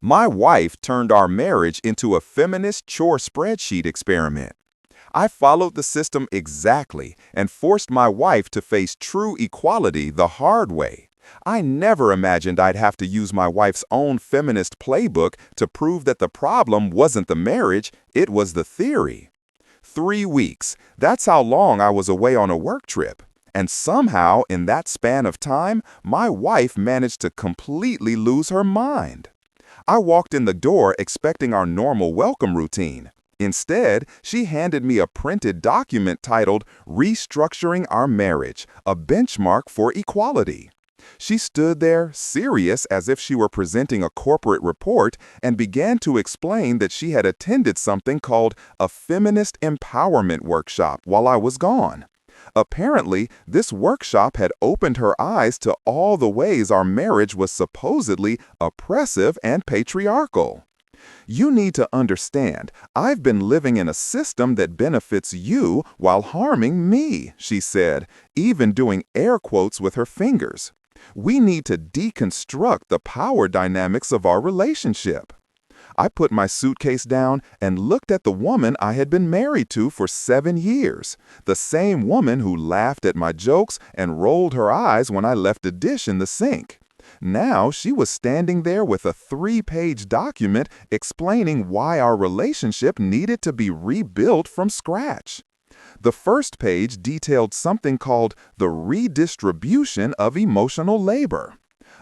My wife turned our marriage into a feminist chore spreadsheet experiment. I followed the system exactly and forced my wife to face true equality the hard way. I never imagined I'd have to use my wife's own feminist playbook to prove that the problem wasn't the marriage, it was the theory. 3 weeks, that's how long I was away on a work trip. And somehow, in that span of time, my wife managed to completely lose her mind. I walked in the door expecting our normal welcome routine. Instead, she handed me a printed document titled Restructuring Our Marriage, a benchmark for equality. She stood there, serious as if she were presenting a corporate report, and began to explain that she had attended something called a Feminist Empowerment Workshop while I was gone. Apparently, this workshop had opened her eyes to all the ways our marriage was supposedly oppressive and patriarchal. You need to understand, I've been living in a system that benefits you while harming me, she said, even doing air quotes with her fingers. We need to deconstruct the power dynamics of our relationship. I put my suitcase down and looked at the woman I had been married to for 7 years, the same woman who laughed at my jokes and rolled her eyes when I left a dish in the sink. Now she was standing there with a 3-page document explaining why our relationship needed to be rebuilt from scratch. The first page detailed something called the redistribution of emotional labor.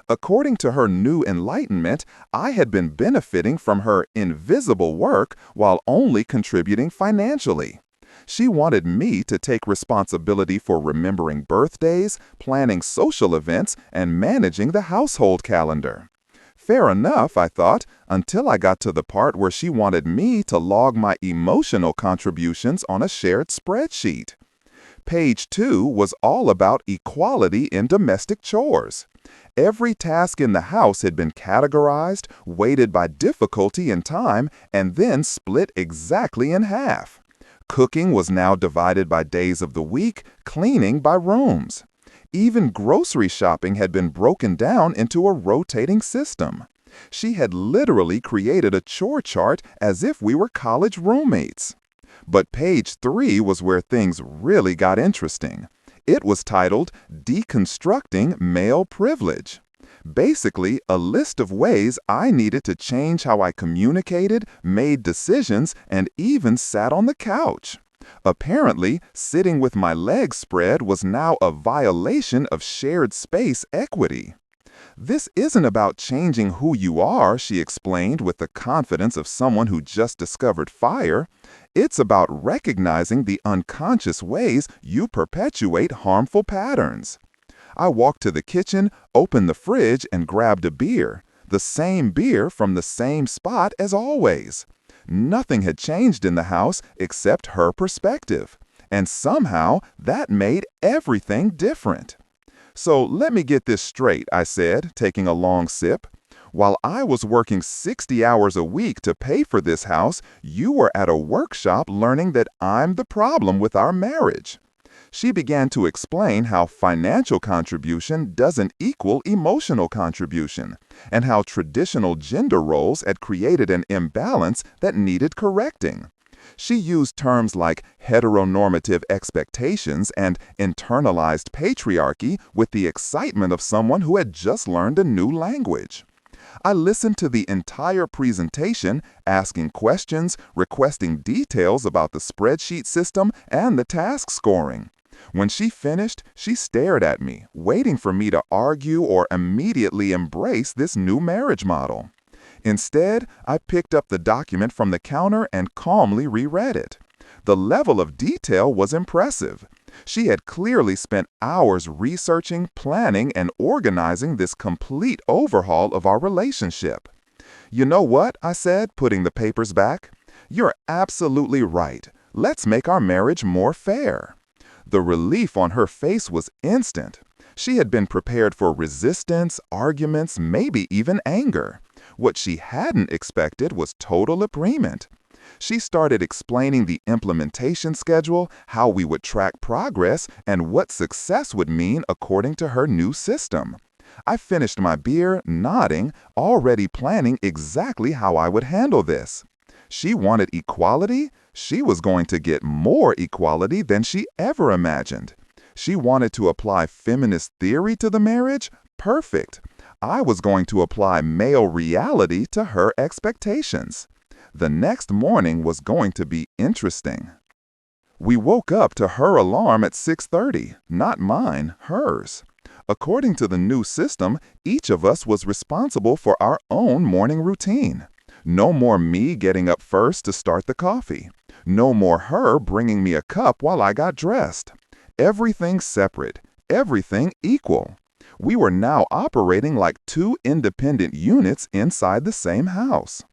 According to her new enlightenment, I had been benefiting from her invisible work while only contributing financially. She wanted me to take responsibility for remembering birthdays, planning social events, and managing the household calendar. Fair enough, I thought, until I got to the part where she wanted me to log my emotional contributions on a shared spreadsheet. Page 2 was all about equality in domestic chores. Every task in the house had been categorized, weighted by difficulty and time, and then split exactly in half. Cooking was now divided by days of the week, cleaning by rooms. Even grocery shopping had been broken down into a rotating system. She had literally created a chore chart as if we were college roommates. But page 3 was where things really got interesting. It was titled Deconstructing Male Privilege. Basically, a list of ways I needed to change how I communicated, made decisions, and even sat on the couch. Apparently, sitting with my legs spread was now a violation of shared space equity. This isn't about changing who you are, she explained with the confidence of someone who just discovered fire. It's about recognizing the unconscious ways you perpetuate harmful patterns. I walked to the kitchen, opened the fridge, and grabbed a beer. The same beer from the same spot as always. Nothing had changed in the house except her perspective. And somehow, that made everything different. So let me get this straight, I said, taking a long sip. While I was working 60 hours a week to pay for this house, you were at a workshop learning that I'm the problem with our marriage. She began to explain how financial contribution doesn't equal emotional contribution, and how traditional gender roles had created an imbalance that needed correcting. She used terms like heteronormative expectations and internalized patriarchy with the excitement of someone who had just learned a new language. I listened to the entire presentation, asking questions, requesting details about the spreadsheet system and the task scoring. When she finished, she stared at me, waiting for me to argue or immediately embrace this new marriage model. Instead, I picked up the document from the counter and calmly reread it. The level of detail was impressive. She had clearly spent hours researching, planning, and organizing this complete overhaul of our relationship. You know what? I said, putting the papers back. You're absolutely right. Let's make our marriage more fair. The relief on her face was instant. She had been prepared for resistance, arguments, maybe even anger. What she hadn't expected was total agreement. She started explaining the implementation schedule, how we would track progress, and what success would mean according to her new system. I finished my beer, nodding, already planning exactly how I would handle this. She wanted equality. She was going to get more equality than she ever imagined. She wanted to apply feminist theory to the marriage. Perfect. I was going to apply male reality to her expectations. The next morning was going to be interesting. We woke up to her alarm at 6:30, not mine, hers. According to the new system, each of us was responsible for our own morning routine. No more me getting up first to start the coffee. No more her bringing me a cup while I got dressed. Everything separate, everything equal. We were now operating like two independent units inside the same house.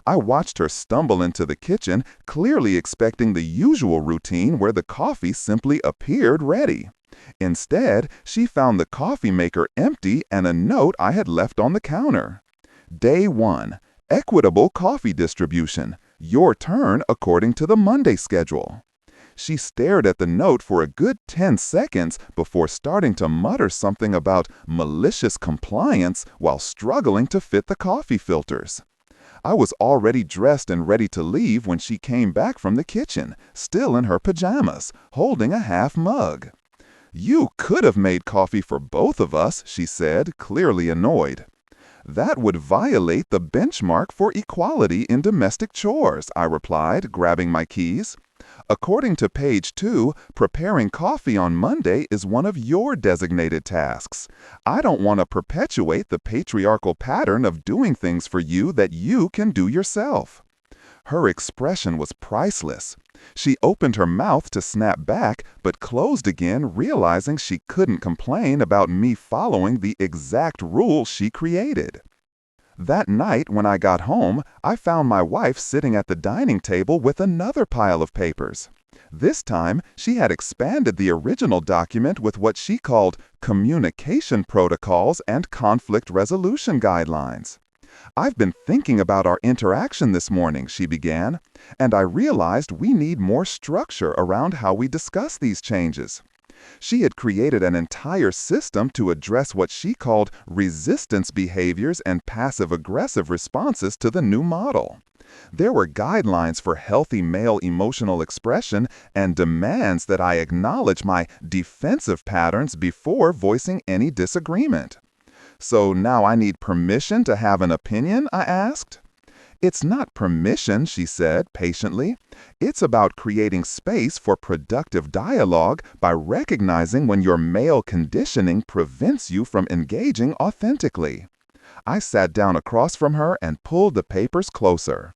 I watched her stumble into the kitchen, clearly expecting the usual routine where the coffee simply appeared ready. Instead, she found the coffee maker empty and a note I had left on the counter. Day 1. Equitable coffee distribution. Your turn according to the Monday schedule. She stared at the note for a good 10 seconds before starting to mutter something about malicious compliance while struggling to fit the coffee filters. I was already dressed and ready to leave when she came back from the kitchen, still in her pajamas, holding a half mug. "You could have made coffee for both of us," she said, clearly annoyed. "That would violate the benchmark for equality in domestic chores," I replied, grabbing my keys. "According to page 2, preparing coffee on Monday is one of your designated tasks. I don't want to perpetuate the patriarchal pattern of doing things for you that you can do yourself." Her expression was priceless. She opened her mouth to snap back, but closed again, realizing she couldn't complain about me following the exact rule she created. That night, when I got home, I found my wife sitting at the dining table with another pile of papers. This time, she had expanded the original document with what she called communication protocols and conflict resolution guidelines. "I've been thinking about our interaction this morning," she began, "and I realized we need more structure around how we discuss these changes." She had created an entire system to address what she called resistance behaviors and passive-aggressive responses to the new model. There were guidelines for healthy male emotional expression and demands that I acknowledge my defensive patterns before voicing any disagreement. "So now I need permission to have an opinion?" I asked. "It's not permission," she said patiently. "It's about creating space for productive dialogue by recognizing when your male conditioning prevents you from engaging authentically." I sat down across from her and pulled the papers closer.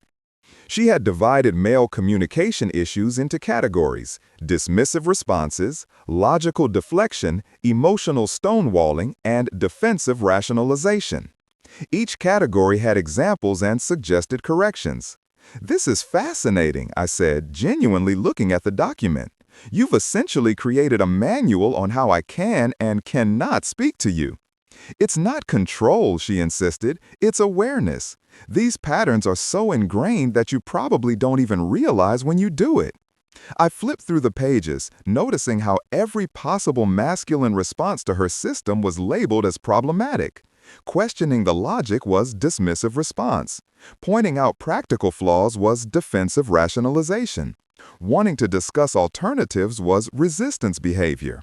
She had divided male communication issues into categories: dismissive responses, logical deflection, emotional stonewalling, and defensive rationalization. Each category had examples and suggested corrections. "This is fascinating," I said, genuinely looking at the document. "You've essentially created a manual on how I can and cannot speak to you." "It's not control," she insisted. "It's awareness. These patterns are so ingrained that you probably don't even realize when you do it." I flipped through the pages, noticing how every possible masculine response to her system was labeled as problematic. Questioning the logic was dismissive response. Pointing out practical flaws was defensive rationalization. Wanting to discuss alternatives was resistance behavior.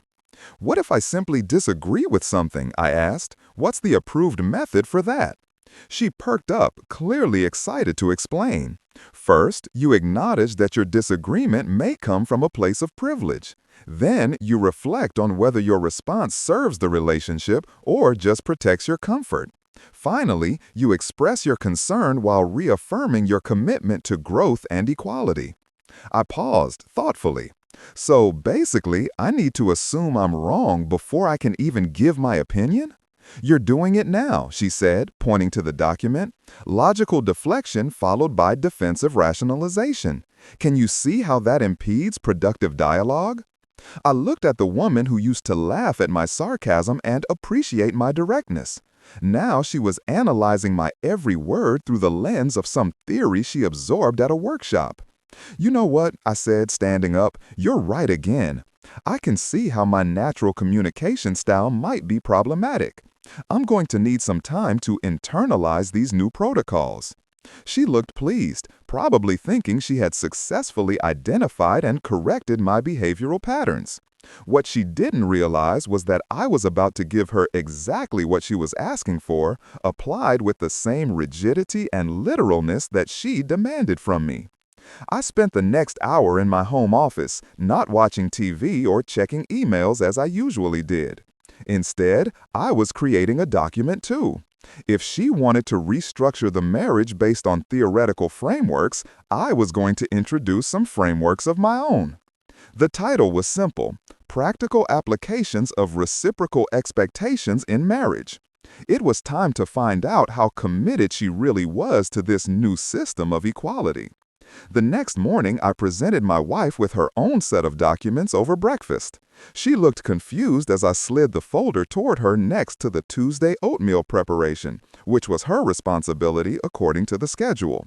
"What if I simply disagree with something?" I asked. "What's the approved method for that?" She perked up, clearly excited to explain. "First, you acknowledge that your disagreement may come from a place of privilege. Then, you reflect on whether your response serves the relationship or just protects your comfort. Finally, you express your concern while reaffirming your commitment to growth and equality." I paused thoughtfully. "So basically, I need to assume I'm wrong before I can even give my opinion?" "You're doing it now," she said, pointing to the document. "Logical deflection followed by defensive rationalization. Can you see how that impedes productive dialogue?" I looked at the woman who used to laugh at my sarcasm and appreciate my directness. Now she was analyzing my every word through the lens of some theory she absorbed at a workshop. "You know what?" I said, standing up. "You're right again. I can see how my natural communication style might be problematic. I'm going to need some time to internalize these new protocols. She looked pleased, probably thinking she had successfully identified and corrected my behavioral patterns. What she didn't realize was that I was about to give her exactly what she was asking for, applied with the same rigidity and literalness that she demanded from me. I spent the next hour in my home office, not watching TV or checking emails as I usually did. Instead, I was creating a document too. If she wanted to restructure the marriage based on theoretical frameworks, I was going to introduce some frameworks of my own. The title was simple: Practical Applications of Reciprocal Expectations in Marriage. It was time to find out how committed she really was to this new system of equality. The next morning, I presented my wife with her own set of documents over breakfast. She looked confused as I slid the folder toward her next to the Tuesday oatmeal preparation, which was her responsibility according to the schedule.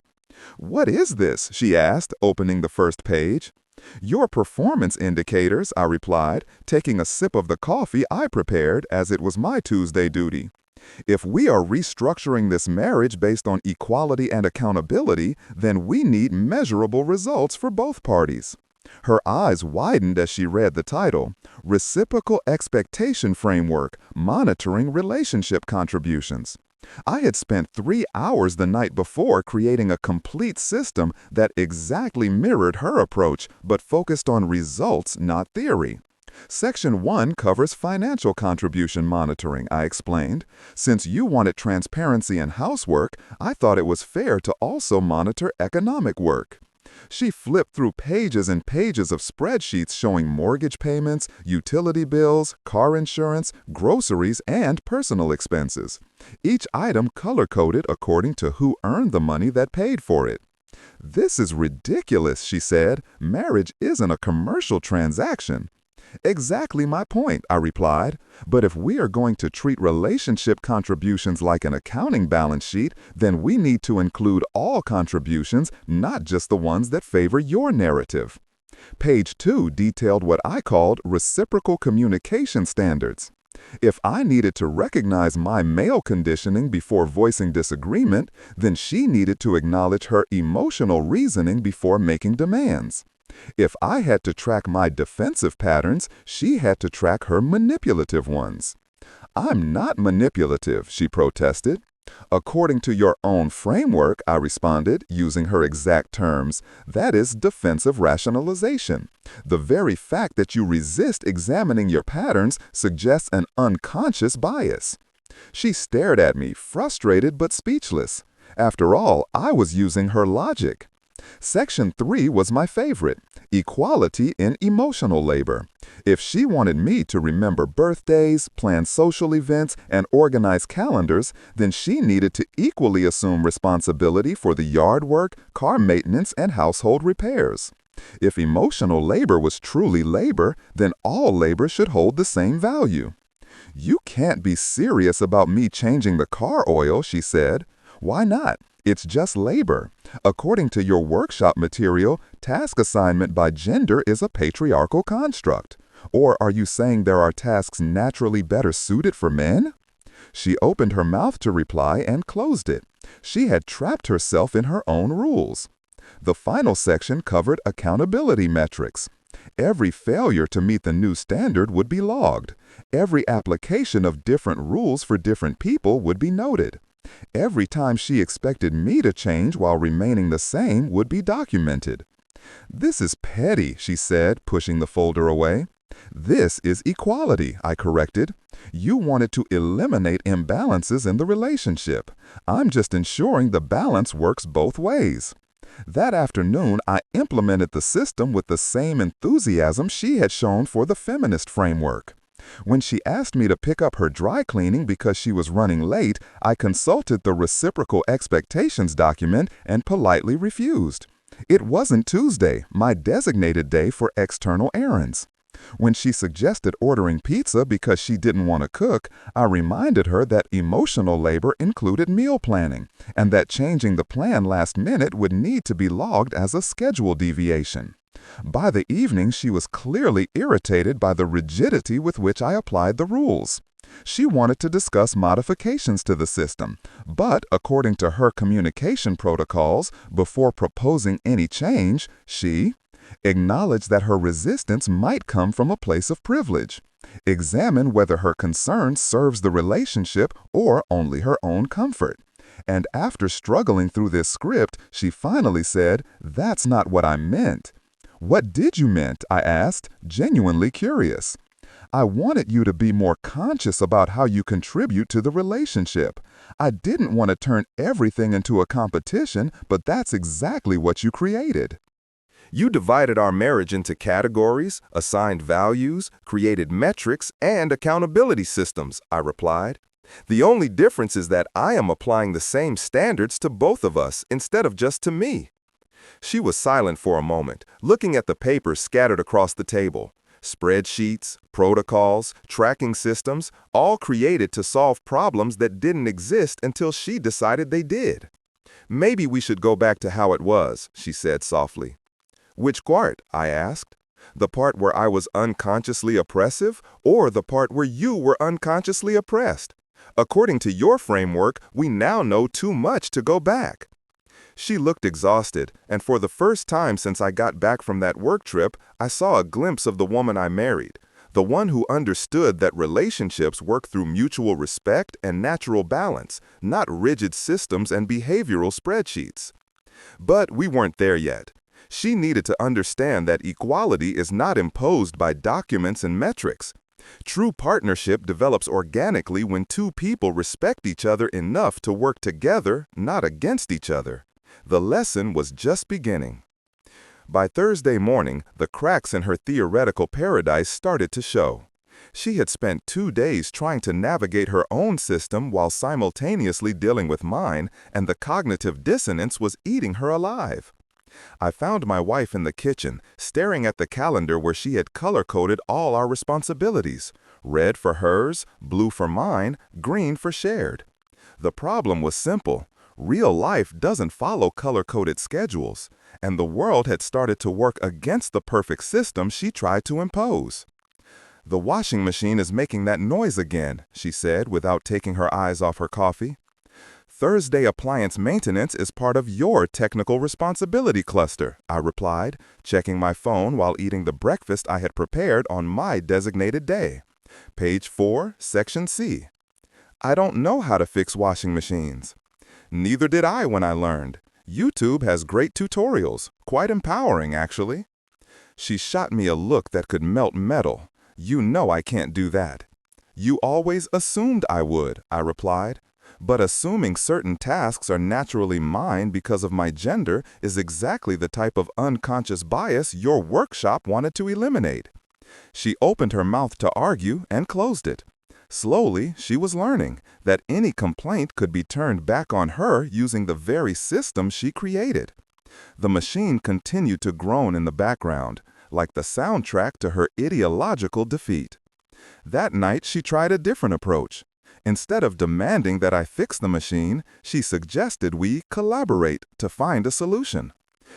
"What is this?" she asked, opening the first page. "Your performance indicators," I replied, taking a sip of the coffee I prepared as it was my Tuesday duty. "If we are restructuring this marriage based on equality and accountability, then we need measurable results for both parties." Her eyes widened as she read the title: Reciprocal Expectation Framework, Monitoring Relationship Contributions. I had spent 3 hours the night before creating a complete system that exactly mirrored her approach, but focused on results, not theory. Section 1 covers financial contribution monitoring, I explained. Since you wanted transparency in housework, I thought it was fair to also monitor economic work. She flipped through pages and pages of spreadsheets showing mortgage payments, utility bills, car insurance, groceries, and personal expenses. Each item color-coded according to who earned the money that paid for it. "This is ridiculous," she said. "Marriage isn't a commercial transaction." "Exactly my point," I replied. "But if we are going to treat relationship contributions like an accounting balance sheet, then we need to include all contributions, not just the ones that favor your narrative." Page 2 detailed what I called reciprocal communication standards. If I needed to recognize my male conditioning before voicing disagreement, then she needed to acknowledge her emotional reasoning before making demands. If I had to track my defensive patterns, she had to track her manipulative ones. "I'm not manipulative," she protested. "According to your own framework," I responded, using her exact terms, "that is defensive rationalization. The very fact that you resist examining your patterns suggests an unconscious bias." She stared at me, frustrated but speechless. After all, I was using her logic. Section 3 was my favorite: Equality in Emotional Labor. If she wanted me to remember birthdays, plan social events, and organize calendars, then she needed to equally assume responsibility for the yard work, car maintenance, and household repairs. If emotional labor was truly labor, then all labor should hold the same value. "You can't be serious about me changing the car oil," she said. "Why not? It's just labor. According to your workshop material, task assignment by gender is a patriarchal construct. Or are you saying there are tasks naturally better suited for men?" She opened her mouth to reply and closed it. She had trapped herself in her own rules. The final section covered accountability metrics. Every failure to meet the new standard would be logged. Every application of different rules for different people would be noted. Every time she expected me to change while remaining the same would be documented. "This is petty," she said, pushing the folder away. "This is equality," I corrected. "You wanted to eliminate imbalances in the relationship. I'm just ensuring the balance works both ways." That afternoon, I implemented the system with the same enthusiasm she had shown for the feminist framework. When she asked me to pick up her dry cleaning because she was running late, I consulted the reciprocal expectations document and politely refused. It wasn't Tuesday, my designated day for external errands. When she suggested ordering pizza because she didn't want to cook, I reminded her that emotional labor included meal planning, and that changing the plan last minute would need to be logged as a schedule deviation. By the evening, she was clearly irritated by the rigidity with which I applied the rules. She wanted to discuss modifications to the system, but according to her communication protocols, before proposing any change, she acknowledged that her resistance might come from a place of privilege. Examine whether her concern serves the relationship or only her own comfort. And after struggling through this script, she finally said, "That's not what I meant." "What did you meant?" I asked, genuinely curious. "I wanted you to be more conscious about how you contribute to the relationship. I didn't want to turn everything into a competition, but that's exactly what you created." You divided our marriage into categories, assigned values, created metrics, and accountability systems, I replied. The only difference is that I am applying the same standards to both of us instead of just to me. She was silent for a moment, looking at the papers scattered across the table. Spreadsheets, protocols, tracking systems, all created to solve problems that didn't exist until she decided they did. "Maybe we should go back to how it was," she said softly. "Which part?" I asked. "The part where I was unconsciously oppressive, or the part where you were unconsciously oppressed? According to your framework, we now know too much to go back." She looked exhausted, and for the first time since I got back from that work trip, I saw a glimpse of the woman I married, the one who understood that relationships work through mutual respect and natural balance, not rigid systems and behavioral spreadsheets. But we weren't there yet. She needed to understand that equality is not imposed by documents and metrics. True partnership develops organically when two people respect each other enough to work together, not against each other. The lesson was just beginning. By Thursday morning, the cracks in her theoretical paradise started to show. She had spent 2 days trying to navigate her own system while simultaneously dealing with mine, and the cognitive dissonance was eating her alive. I found my wife in the kitchen, staring at the calendar where she had color-coded all our responsibilities. Red for hers, blue for mine, green for shared. The problem was simple. Real life doesn't follow color-coded schedules, and the world had started to work against the perfect system she tried to impose. "The washing machine is making that noise again," she said without taking her eyes off her coffee. "Thursday appliance maintenance is part of your technical responsibility cluster," I replied, checking my phone while eating the breakfast I had prepared on my designated day. Page 4, Section C. "I don't know how to fix washing machines." "Neither did I when I learned. YouTube has great tutorials, quite empowering actually." She shot me a look that could melt metal. "You know I can't do that." "You always assumed I would," I replied. "But assuming certain tasks are naturally mine because of my gender is exactly the type of unconscious bias your workshop wanted to eliminate." She opened her mouth to argue and closed it. Slowly, she was learning that any complaint could be turned back on her using the very system she created. The machine continued to groan in the background, like the soundtrack to her ideological defeat. That night, she tried a different approach. Instead of demanding that I fix the machine, she suggested we collaborate to find a solution.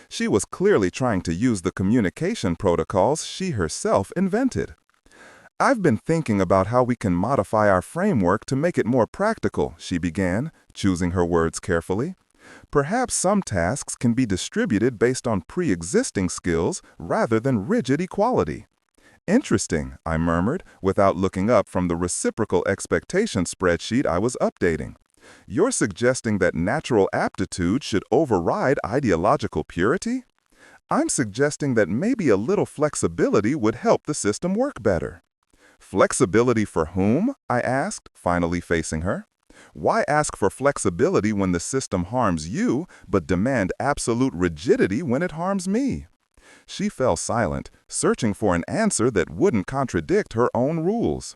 She was clearly trying to use the communication protocols she herself invented. "I've been thinking about how we can modify our framework to make it more practical," she began, choosing her words carefully. "Perhaps some tasks can be distributed based on pre-existing skills rather than rigid equality." "Interesting," I murmured, without looking up from the reciprocal expectation spreadsheet I was updating. "You're suggesting that natural aptitude should override ideological purity?" "I'm suggesting that maybe a little flexibility would help the system work better." "Flexibility for whom?" I asked, finally facing her. "Why ask for flexibility when the system harms you, but demand absolute rigidity when it harms me?" She fell silent, searching for an answer that wouldn't contradict her own rules.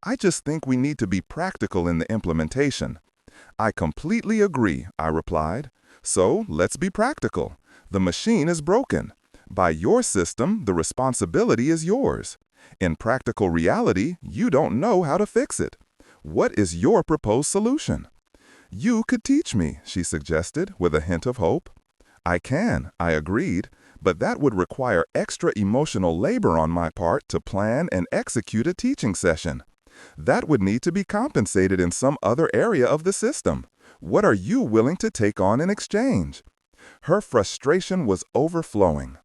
"I just think we need to be practical in the implementation." "I completely agree," I replied. "So let's be practical. The machine is broken. By your system, the responsibility is yours. In practical reality, you don't know how to fix it. What is your proposed solution?" "You could teach me," she suggested, with a hint of hope. "I can," I agreed, "but that would require extra emotional labor on my part to plan and execute a teaching session. That would need to be compensated in some other area of the system. What are you willing to take on in exchange? Her frustration was overflowing.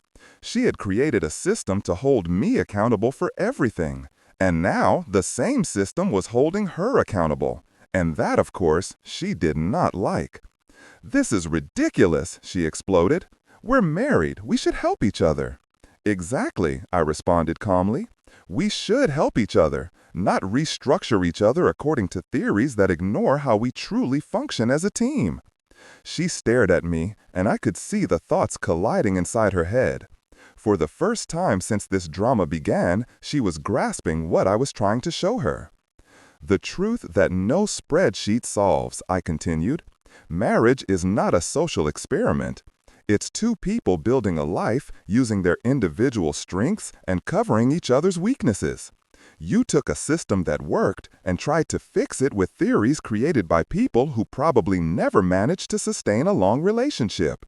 She had created a system to hold me accountable for everything, and now the same system was holding her accountable. And that, of course, she did not like. "This is ridiculous," she exploded. "We're married. We should help each other." "Exactly," I responded calmly. "We should help each other, not restructure each other according to theories that ignore how we truly function as a team." She stared at me, and I could see the thoughts colliding inside her head. For the first time since this drama began, she was grasping what I was trying to show her. "The truth that no spreadsheet solves," I continued. "Marriage is not a social experiment. It's two people building a life using their individual strengths and covering each other's weaknesses. You took a system that worked and tried to fix it with theories created by people who probably never managed to sustain a long relationship."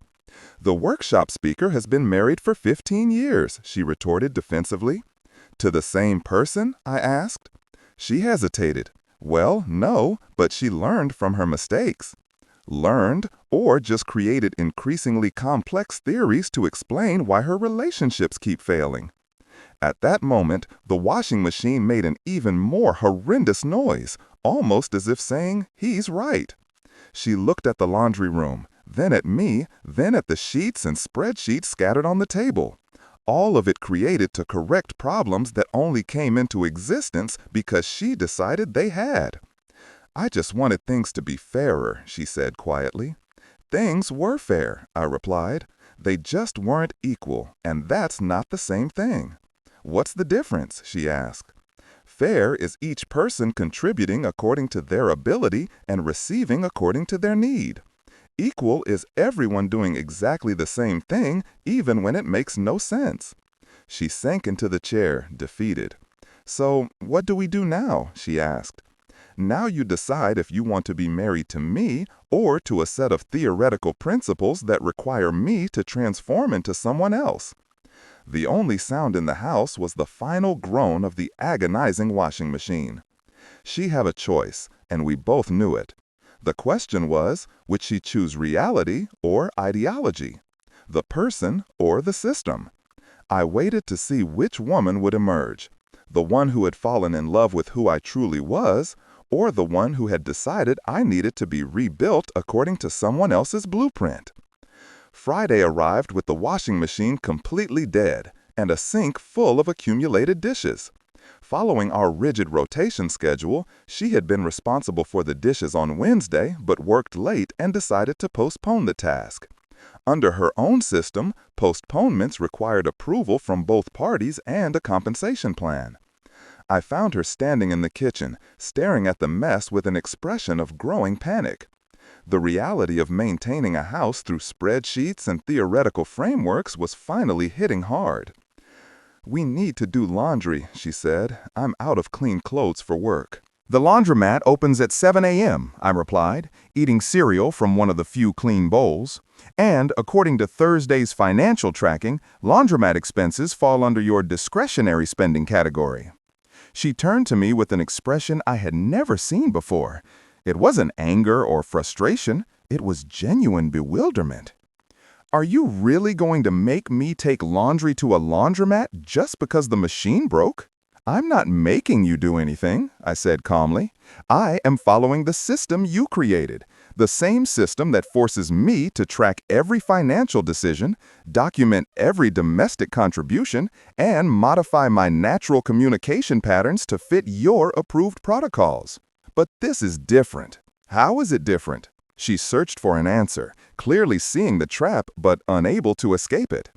"The workshop speaker has been married for 15 years, she retorted defensively. "To the same person?" I asked. She hesitated. "Well, no, but she learned from her mistakes." "Learned, or just created increasingly complex theories to explain why her relationships keep failing." At that moment, the washing machine made an even more horrendous noise, almost as if saying, "He's right." She looked at the laundry room, then at me, then at the sheets and spreadsheets scattered on the table. All of it created to correct problems that only came into existence because she decided they had. "I just wanted things to be fairer," she said quietly. "Things were fair," I replied. "They just weren't equal, and that's not the same thing." "What's the difference?" she asked. "Fair is each person contributing according to their ability and receiving according to their need. Equal is everyone doing exactly the same thing, even when it makes no sense." She sank into the chair, defeated. "So, what do we do now?" she asked. "Now you decide if you want to be married to me or to a set of theoretical principles that require me to transform into someone else." The only sound in the house was the final groan of the agonizing washing machine. She had a choice, and we both knew it. The question was, would she choose reality or ideology? The person or the system? I waited to see which woman would emerge. The one who had fallen in love with who I truly was, or the one who had decided I needed to be rebuilt according to someone else's blueprint. Friday arrived with the washing machine completely dead and a sink full of accumulated dishes. Following our rigid rotation schedule, she had been responsible for the dishes on Wednesday but worked late and decided to postpone the task. Under her own system, postponements required approval from both parties and a compensation plan. I found her standing in the kitchen, staring at the mess with an expression of growing panic. The reality of maintaining a house through spreadsheets and theoretical frameworks was finally hitting hard. "We need to do laundry," she said. "I'm out of clean clothes for work." "The laundromat opens at 7 a.m., I replied, eating cereal from one of the few clean bowls. "And according to Thursday's financial tracking, laundromat expenses fall under your discretionary spending category." She turned to me with an expression I had never seen before. It wasn't anger or frustration, it was genuine bewilderment. "Are you really going to make me take laundry to a laundromat just because the machine broke?" "I'm not making you do anything," I said calmly. "I am following the system you created, the same system that forces me to track every financial decision, document every domestic contribution, and modify my natural communication patterns to fit your approved protocols. But this is different." "How is it different?" She searched for an answer, clearly seeing the trap but unable to escape it.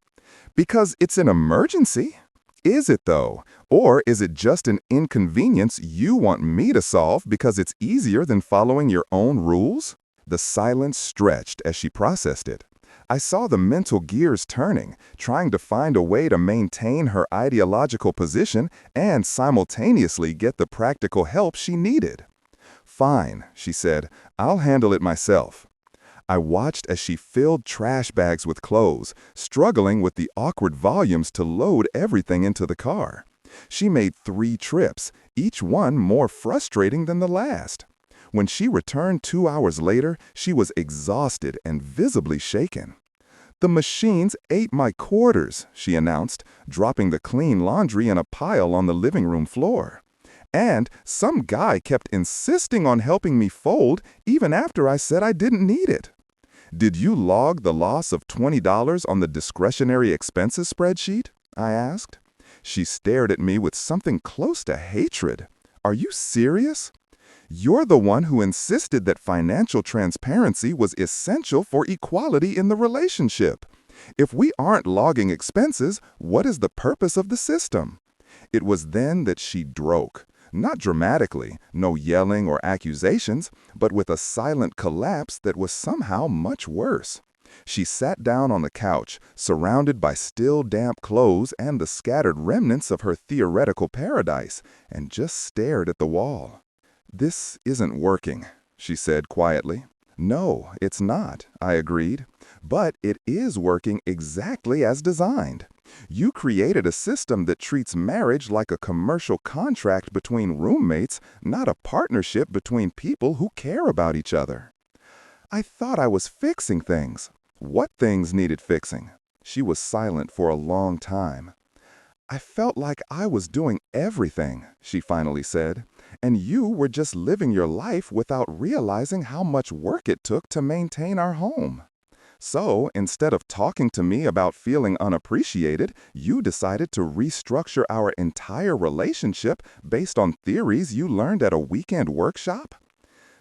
"Because it's an emergency." "Is it though? Or is it just an inconvenience you want me to solve because it's easier than following your own rules?" The silence stretched as she processed it. I saw the mental gears turning, trying to find a way to maintain her ideological position and simultaneously get the practical help she needed. "Fine," she said. "I'll handle it myself." I watched as she filled trash bags with clothes, struggling with the awkward volumes to load everything into the car. She made 3 trips, each one more frustrating than the last. When she returned 2 hours later, she was exhausted and visibly shaken. "The machines ate my quarters," she announced, dropping the clean laundry in a pile on the living room floor. "And some guy kept insisting on helping me fold even after I said I didn't need it." "Did you log the loss of $20 on the discretionary expenses spreadsheet?" I asked. She stared at me with something close to hatred. "Are you serious? You're the one who insisted that financial transparency was essential for equality in the relationship. If we aren't logging expenses, what is the purpose of the system?" It was then that she broke. Not dramatically, no yelling or accusations, but with a silent collapse that was somehow much worse. She sat down on the couch, surrounded by still damp clothes and the scattered remnants of her theoretical paradise, and just stared at the wall. "This isn't working," she said quietly. "No, it's not," I agreed. "But it is working exactly as designed. You created a system that treats marriage like a commercial contract between roommates, not a partnership between people who care about each other." I thought I was fixing things. What things needed fixing? She was silent for a long time. "I felt like I was doing everything," she finally said, "and you were just living your life without realizing how much work it took to maintain our home. So, instead of talking to me about feeling unappreciated, you decided to restructure our entire relationship based on theories you learned at a weekend workshop?"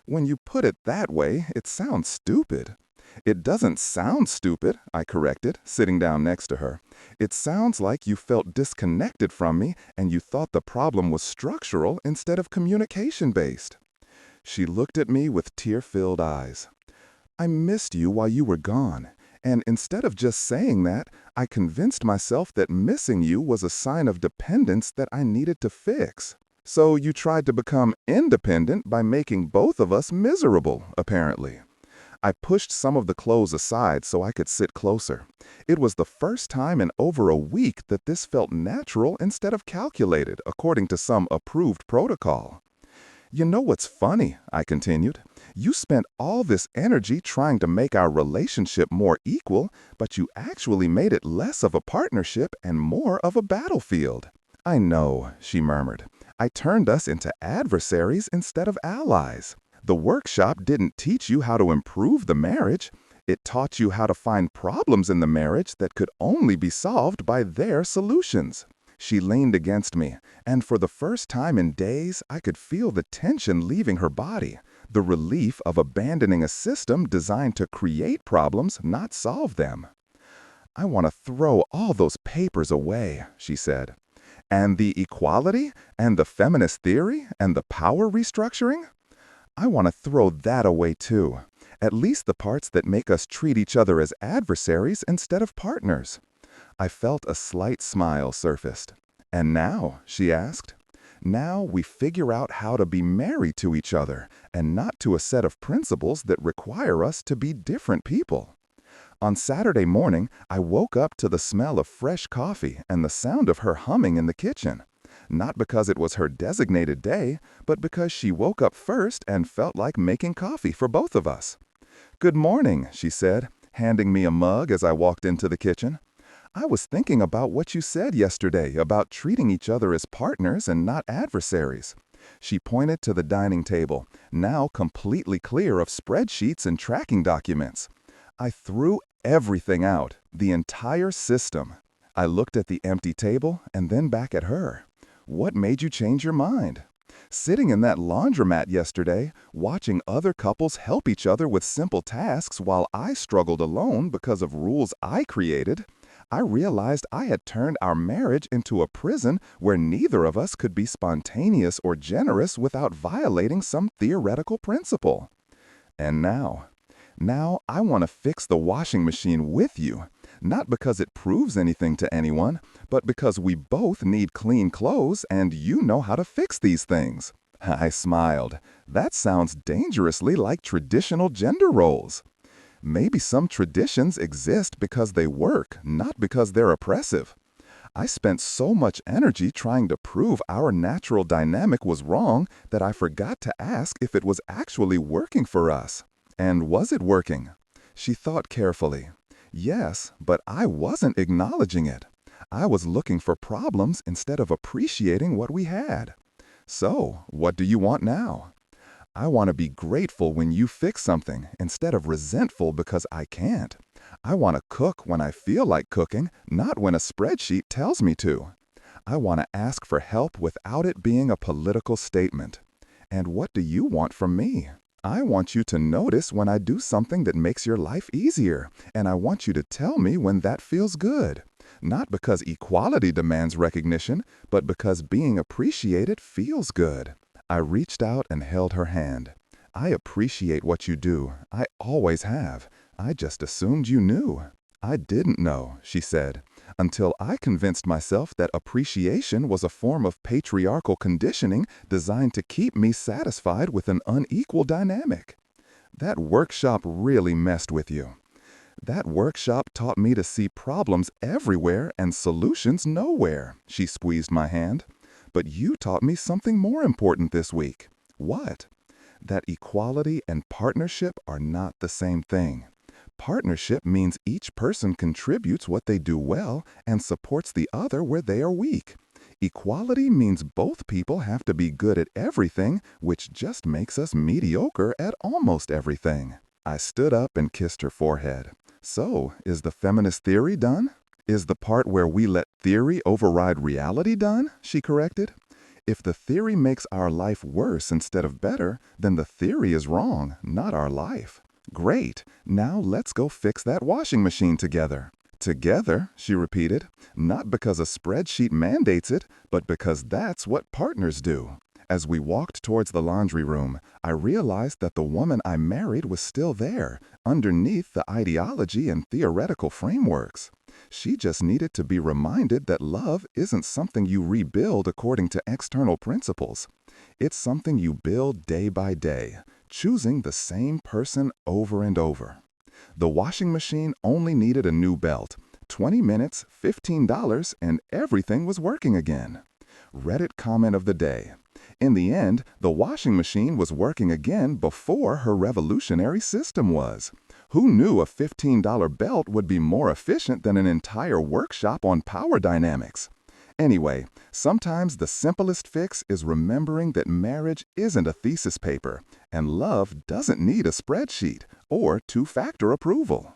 "When you put it that way, it sounds stupid." "It doesn't sound stupid," I corrected, sitting down next to her. "It sounds like you felt disconnected from me and you thought the problem was structural instead of communication-based." She looked at me with tear-filled eyes. "I missed you while you were gone, and instead of just saying that, I convinced myself that missing you was a sign of dependence that I needed to fix. So you tried to become independent by making both of us miserable, apparently." I pushed some of the clothes aside so I could sit closer. It was the first time in over a week that this felt natural instead of calculated, according to some approved protocol. "You know what's funny?" I continued. "You spent all this energy trying to make our relationship more equal, but you actually made it less of a partnership and more of a battlefield." "I know," she murmured. "I turned us into adversaries instead of allies. The workshop didn't teach you how to improve the marriage. It taught you how to find problems in the marriage that could only be solved by their solutions." She leaned against me, and for the first time in days, I could feel the tension leaving her body, the relief of abandoning a system designed to create problems, not solve them. "I want to throw all those papers away," she said. "And the equality, and the feminist theory, and the power restructuring? I want to throw that away too. At least the parts that make us treat each other as adversaries instead of partners." I felt a slight smile surfaced. "And now?" she asked. "Now we figure out how to be married to each other and not to a set of principles that require us to be different people." On Saturday morning, I woke up to the smell of fresh coffee and the sound of her humming in the kitchen. Not because it was her designated day, but because she woke up first and felt like making coffee for both of us. "Good morning," she said, handing me a mug as I walked into the kitchen. "I was thinking about what you said yesterday about treating each other as partners and not adversaries." She pointed to the dining table, now completely clear of spreadsheets and tracking documents. I threw everything out, the entire system. I looked at the empty table and then back at her. "What made you change your mind?" "Sitting in that laundromat yesterday, watching other couples help each other with simple tasks while I struggled alone because of rules I created, I realized I had turned our marriage into a prison where neither of us could be spontaneous or generous without violating some theoretical principle. And now I want to fix the washing machine with you, not because it proves anything to anyone, but because we both need clean clothes and you know how to fix these things." I smiled. That sounds dangerously like traditional gender roles. "Maybe some traditions exist because they work, not because they're oppressive." I spent so much energy trying to prove our natural dynamic was wrong that I forgot to ask if it was actually working for us. And was it working? She thought carefully. Yes, but I wasn't acknowledging it. I was looking for problems instead of appreciating what we had. So, what do you want now? I want to be grateful when you fix something instead of resentful because I can't. I want to cook when I feel like cooking, not when a spreadsheet tells me to. I want to ask for help without it being a political statement. And what do you want from me? I want you to notice when I do something that makes your life easier, and I want you to tell me when that feels good. Not because equality demands recognition, but because being appreciated feels good. I reached out and held her hand. I appreciate what you do. I always have. I just assumed you knew. I didn't know, she said, until I convinced myself that appreciation was a form of patriarchal conditioning designed to keep me satisfied with an unequal dynamic. That workshop really messed with you. That workshop taught me to see problems everywhere and solutions nowhere. She squeezed my hand. But you taught me something more important this week. What? That equality and partnership are not the same thing. Partnership means each person contributes what they do well and supports the other where they are weak. Equality means both people have to be good at everything, which just makes us mediocre at almost everything. I stood up and kissed her forehead. So, is the feminist theory done? Is the part where we let theory override reality done? She corrected. If the theory makes our life worse instead of better, then the theory is wrong, not our life. Great. Now let's go fix that washing machine together. Together, she repeated, not because a spreadsheet mandates it, but because that's what partners do. As we walked towards the laundry room, I realized that the woman I married was still there, underneath the ideology and theoretical frameworks. She just needed to be reminded that love isn't something you rebuild according to external principles. It's something you build day by day, choosing the same person over and over. The washing machine only needed a new belt. 20 minutes, $15, and everything was working again. Reddit comment of the day. In the end, the washing machine was working again before her revolutionary system was. Who knew a $15 belt would be more efficient than an entire workshop on power dynamics? Anyway, sometimes the simplest fix is remembering that marriage isn't a thesis paper, and love doesn't need a spreadsheet or two-factor approval.